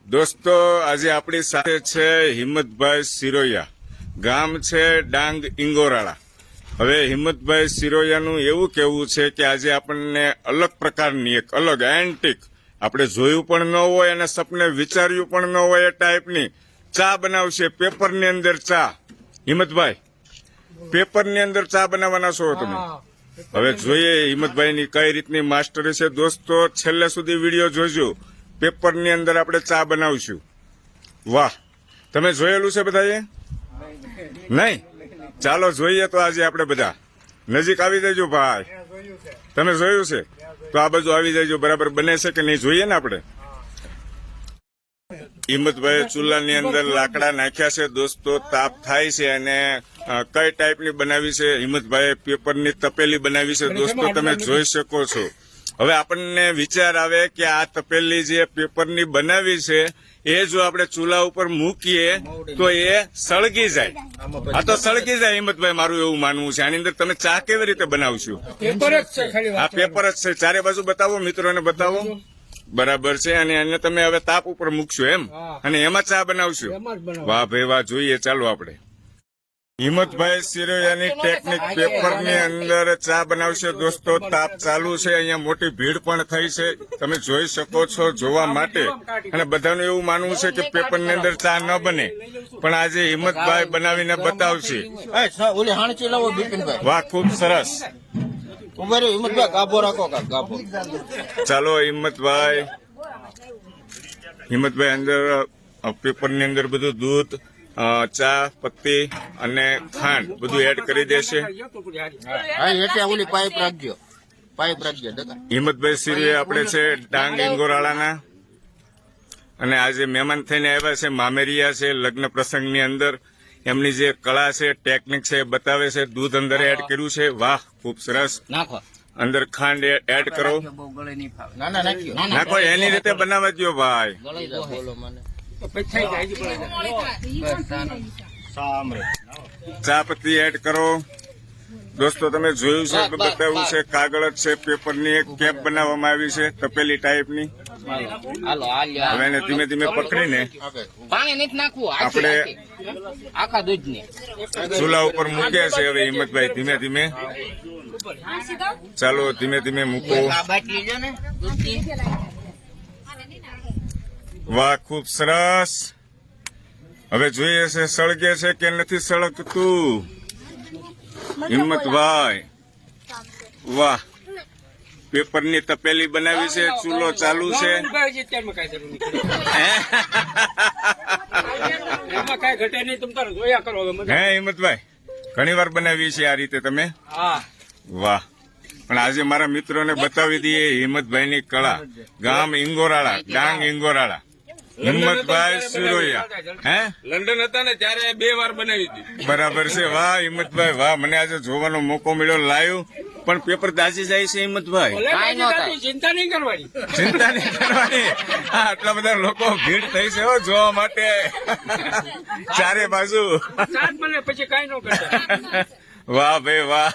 દોસ્તો આજે આપણી સાથે છે હિંમતભાઈ સિરોયા, ગામ છે ડાંગ ઇંગોરાળા। હવે હિંમતભાઈ સિરોયાનું એવું કહેવું છે કે આજે આપણને અલગ પ્રકારની એક અલગ એન્ટિક આપણે જોયું પણ ન હોય અને સપને વિચાર્યું પણ ન હોય એ ટાઈપની ચા બનાવશે। પેપરની અંદર ચા। હિંમતભાઈ, પેપરની અંદર ચા બનાવવાના છો તમે? હવે જોઈએ હિંમતભાઈની કઈ રીતની માસ્ટરી છે। દોસ્તો છેલ્લે સુધી વિડીયો જોજો। પેપરની અંદર આપણે ચા બનાવશું। વાહ, તમે જોયેલું છે બધાએ? નહીં? ચાલો જોઈએ તો આજે આપણે બધા નજીક આવી જજો ભાઈ। તમે જોયું છે તો આ બાજુ આવી જજો। બરાબર બને છે કે નહીં જોઈએ ને આપણે। હિંમતભાઈ ચૂલાની અંદર લાકડા નાખ્યા છે દોસ્તો, તાપ થાય છે અને કઈ ટાઈપની બનાવી છે હિંમતભાઈ? પેપરની તપેલી બનાવી છે દોસ્તો, તમે જોઈ શકો છો। હવે આપણને વિચાર આવે કે આ તપેલી જે પેપરની બનાવી છે એ જો આપણે ચૂલા ઉપર મૂકીએ તો એ સળગી જાય। આ તો સળગી જાય હિંમતભાઈ, મારું એવું માનવું છે। આની અંદર તમે ચા કેવી રીતે બનાવશો? આ પેપર જ છે। ચારે બાજુ બતાવો, મિત્રોને બતાવો। બરાબર છે, અને એને તમે હવે તાપ ઉપર મૂકશો એમ, અને એમાં ચા બનાવશો? વાહ ભાઈ વાહ, જોઈએ ચાલો આપણે। હિંમતભાઈ સિરોયાની ટેકનિક પેપરની અંદર ચા બનાવશે દોસ્તો। તાપ ચાલુ છે, અહીંયા મોટી ભીડ પણ થઈ છે, તમે જોઈ શકો છો જોવા માટે। અને બધાનું એવું માનવું છે કે પેપરની અંદર ચા ન બને, પણ આજે હિંમતભાઈ બનાવીને બતાવશે। વાહ, ખૂબ સરસ। ચાલો હિંમતભાઈ અંદર પેપરની અંદર બધું દૂધ, ચા પત્તી અને ખાંડ બધું એડ કરી દેશે। હિંમતભાઈ સિરિયા આપણે છે ડાંગ ઇંગોરાળાના, અને આજે મહેમાન થઈને આવ્યા છે, મામેરિયા છે લગ્ન પ્રસંગની અંદર। એમની જે કળા છે, ટેકનિક છે એ બતાવે છે। દૂધ અંદર એડ કર્યું છે, વાહ ખૂબ સરસ। અંદર ખાંડ એડ કરો, નાખો, એની રીતે બનાવવા દો ભાઈ। ચા પત્તી એડ કરો દોસ્તો, તમે જોયું છે કે બતાવ્યું છે। કાગળ જ છે, પેપરની એક કેપ બનાવવામાં આવી છે તપેલી ટાઈપની। હવે એને ધીમે ધીમે પકડીને આપણે ચૂલા ઉપર મૂક્યા છે। હવે હિંમતભાઈ ધીમે ધીમે, ચાલો ધીમે ધીમે મૂકો। વાહ, ખૂબ સરસ। હવે જોઈએ છે સળગે છે કે નથી સળગતું। હિંમતભાઈ વાહ, પેપરની તપેલી બનાવી છે, ચૂલો ચાલુ છે। હે હિંમતભાઈ, ઘણી વાર બનાવી છે આ રીતે તમે? વાહ, પણ આજે મારા મિત્રોને બતાવી દઈએ હિંમતભાઈની કળા। ગામ ઇંગોરાળા, ડાંગ ઇંગોરાળા, હિંમતભાઈ સિરોયા। હે, લંડન હતા ને ત્યારે 2 વાર બનાવી હતી। બરાબર છે, વાહ હિંમતભાઈ વાહ, મને આજે જોવાનો મોકો મળ્યો લાઈવ। પણ પેપર દાઝી જાય છે હિંમતભાઈ? ચિંતા નહીં કરવાની, ચિંતા નહીં કરવાની। હા, આટલા બધા લોકો ભીડ થઈ છે હો જોવા માટે ચારે બાજુ। પછી કઈ ન કરતા। વાહ ભાઈ વાહ।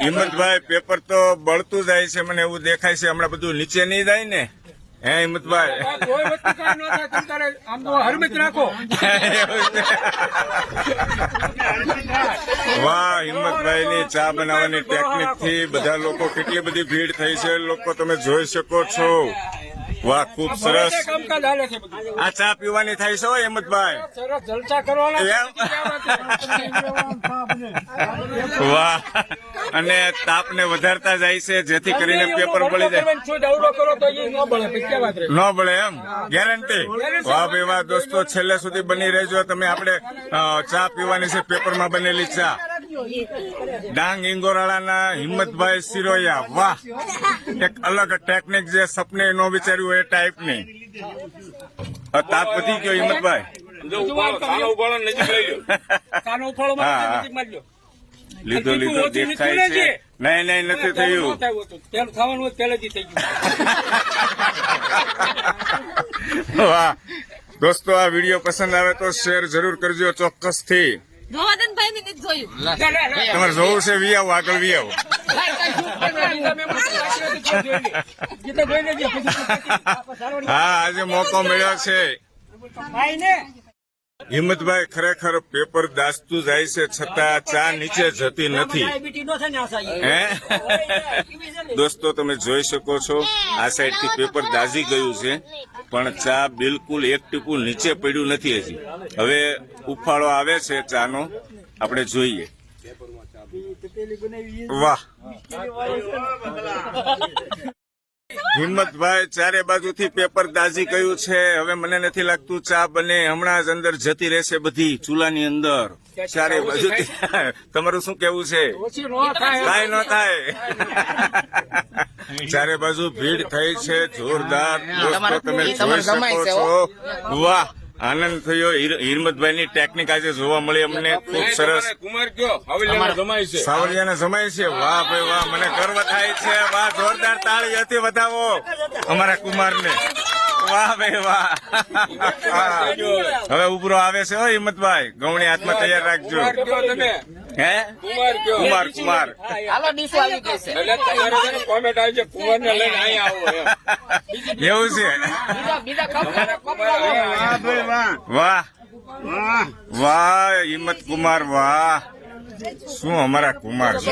હિંમતભાઈ પેપર તો બળતું જાય છે, મને એવું દેખાય છે। હમણાં બધું નીચે નહીં જાય ને? હે હિંમતભાઈ? વાહ, હિંમતભાઈ ની ચા બનાવવાની ટેકનિક થી બધા લોકો, કેટલી બધી ભીડ થઈ છે લોકો, તમે જોઈ શકો છો। વાહ, ખૂબ સરસ। આ ચા પીવાની થાય છે હિંમતભાઈ? વાહ, અને તાપને વધારતા જાય છે જેથી કરીને પેપર બળી જાય। ન બળે એમ? ગેરંટી? વાહ ભાઈ વાહ દોસ્તો, છેલ્લે સુધી બની રહેજો તમે। આપણે ચા પીવાની છે, પેપરમાં બનેલી ચા। ડાંગ ઇંગોરાળાના હિંમતભાઈ સિરોયા, વાહ, એક અલગ ટેકનિક જે સપને ન વિચાર્યું એ ટાઈપની। તાપ વધી ગયો હિંમતભાઈ? લીધો દેખાય છે? નહીં નહીં, નથી થયું। વાહ દોસ્તો, આ વિડીયો પસંદ આવે તો શેર જરૂર કરજો ચોક્કસથી। ગોવર્ધનભાઈ ની નથી જોયું. તમારે જોવું છે વી આવો, આગળ વી આવો. હા, આજે મોકો મળ્યો છે. હિંમતભાઈ ખરેખર પેપર દાસતું જાય છે છતાં ચા નીચે જતી નથી. હે દોસ્તો, તમે જોઈ શકો છો આ સાઈડ થી પેપર દાઝી ગયું છે, પણ ચા બિલકુલ એક ટીપું નીચે પડ્યું નથી હજી. હવે ઉફાળો આવે છે ચાનો, આપણે જોઈએ. વાહ, હિંમતભાઈ ચારે બાજુથી પેપર દાઝી ગયું છે. હવે મને નથી લાગતું ચા બને, હમણાં જ અંદર જતી રહેશે બધી ચૂલાની અંદર ચારે બાજુથી. તમારું શું કેવું છે? કાંઈ ન થાય. ચારે બાજુ ભીડ થઈ છે જોરદાર. દોસ્તો તમે જોઈ શકો છો. વાહ, આનંદ થયો. હિંમતભાઈ ની ટેકનિક આજે જોવા મળી અમને, ખૂબ સરસ. સાવલિયાને જમાય છે. વાહ ભાઈ વાહ, મને ગર્વ થાય છે. વાહ, જોરદાર તાળી હતી વધાવો અમારા કુમારને. વાહ ભાઈ વાહ. હવે ઉભરો આવે છે હો હિંમતભાઈ, ગૌણી હાથમાં તૈયાર રાખજો. હે કુમાર કુમાર હાલો ડીસો આવી ગઈ છે એટલે કોમેન્ટ આવી છે કુમાર ને લઈને અહીંયા આવો એવું છે. વાહ વાહ હિંમત કુમાર, વાહ શું અમારા કુમાર છે.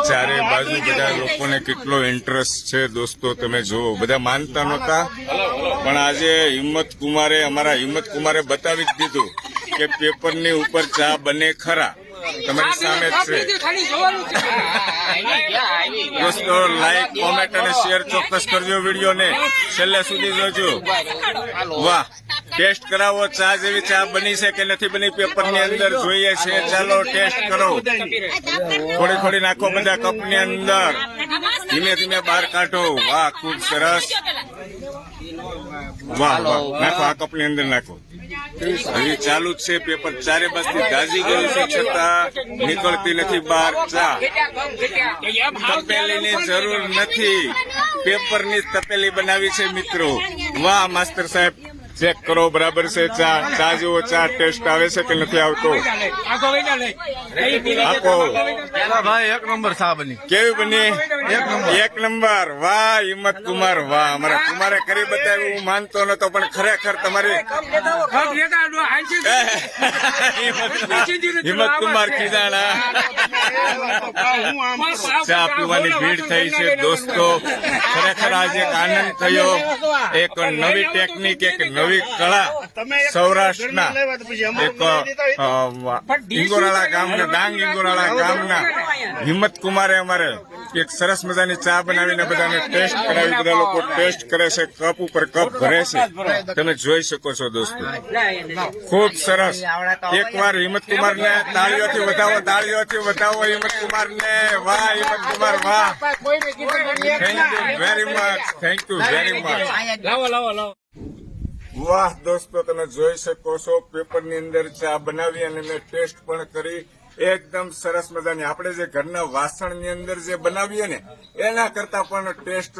ચારે બાજુ બધા લોકોને કેટલો ઇન્ટરેસ્ટ છે દોસ્તો, તમે જુઓ. બધા માનતા નહોતા, પણ આજે હિંમત કુમારે, અમારા હિંમત કુમારે બતાવી જ દીધું કે પેપરની ઉપર ચા બને ખરા. તમારી સામે જ છે દોસ્તો. લાઈક, કોમેન્ટ અને શેર ચોક્કસ કરજો વિડીયોને, છેલ્લે સુધી જોજો. વાહ, ટેસ્ટ કરાવો ચા જેવી ચા બની છે કે નથી બની પેપરની અંદર જોઈએ છે. ચાલો ટેસ્ટ કરો. થોડી થોડી નાખો બધા કપની અંદર, ધીમે ધીમે બહાર કાઢો. વાહ, ખૂબ સરસ. વાહ વાહ, નાખો આ કપની અંદર નાખો. હજી ચાલુ જ છે પેપર, ચારે બાજુથી દાઝી ગયું છે છતાં નીકળતી નથી બહાર ચા. તપેલીની જરૂર નથી, પેપરની જ તપેલી બનાવી છે મિત્રો. વાહ માસ્ટર સાહેબ, ચેક કરો બરાબર છે ચા. ચા જેવો ચા ટેસ્ટ આવે છે કે નથી આવતો? આપો ભાઈ, એક નંબર ચા બની. કેવી બની? એક નંબર. વાહ હિંમત કુમાર, વાહ. અમારા કુમારે કરી બતાવ્યું. હું માનતો નતો, પણ ખરેખર તમારી હિંમત કુમાર ખીજાણા. ચા પીવાની ભીડ થઈ છે દોસ્તો. ખરેખર આજે એક આનંદ થયો. એક નવી ટેકનિક, એક નવી કળા સૌરાષ્ટ્રના એક ઇંગોરાળા ગામના, ડાંગ ઇંગોરાળા ગામના હિંમત કુમારે અમારે એક સરસ મજાની ચા બનાવીને બધાને ટેસ્ટ કરાવી. બધા લોકો ટેસ્ટ કરે છે, કપ ઉપર કપ ભરે છે. તમે જોઈ શકો છો દોસ્તો, ખૂબ સરસ. એકવાર હિંમત કુમાર ને તાળીઓથી વધાવો, તાળીઓથી વધાવો હિંમત કુમાર ને. વાહ હિંમત કુમાર, વાહ. Thank you very much, thank you very much. લાવો લાવો લાવો. વાહ દોસ્તો, તમે જોઈ શકો છો પેપરની અંદર ચા બનાવી અને મેં ટેસ્ટ પણ કરી. એકદમ સરસ મજાની. આપણે જે ઘરના વાસણની અંદર જે બનાવીએ ને એના કરતા પણ ટેસ્ટ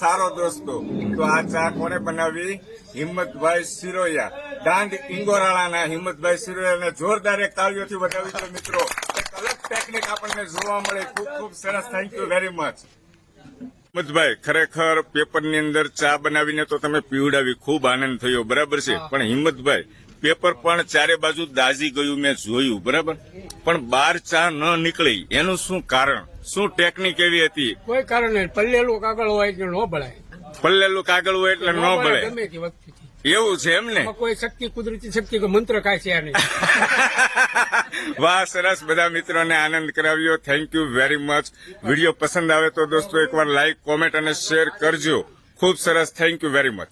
સારો દોસ્તો. તો આ ચા કોને બનાવી? હિંમતભાઈ સિરોયા, ડાંગ ઇંગોરાળાના હિંમતભાઈ સિરોયાને જોરદાર એક તાળીઓથી વધાવી દો મિત્રો. એક અલગ ટેકનિક આપણને જોવા મળે. ખૂબ ખૂબ સરસ. Thank you very much. Himmatbhai ખરેખર પેપરની અંદર ચા બનાવીને તો તમે પીવડાવી, ખૂબ આનંદ થયો બરાબર છે. પણ હિંમતભાઈ પેપર પણ ચારે બાજુ દાઝી ગયું મેં જોયું બરાબર, પણ બહાર ચા ન નીકળી. એનું શું કારણ? શું ટેકનિક એવી હતી? કોઈ કારણ નહીં, પલ્લેલું કાગળ હોય એટલે ન ભળાય. પલ્લેલું કાગળ હોય એટલે ન ભળે, ગમે તે વખતે એવું છે એમ ને? કોઈ શક્તિ, કુદરતી શક્તિ, કોઈ મંત્ર કાંઈ છે નહીં. વાહ, સરસ. બધા મિત્રોને આનંદ કરાવ્યો. Thank you very much. Video પસંદ આવે તો દોસ્તો એકવાર લાઈક, કોમેન્ટ અને શેર કરજો. ખૂબ સરસ. Thank you very much.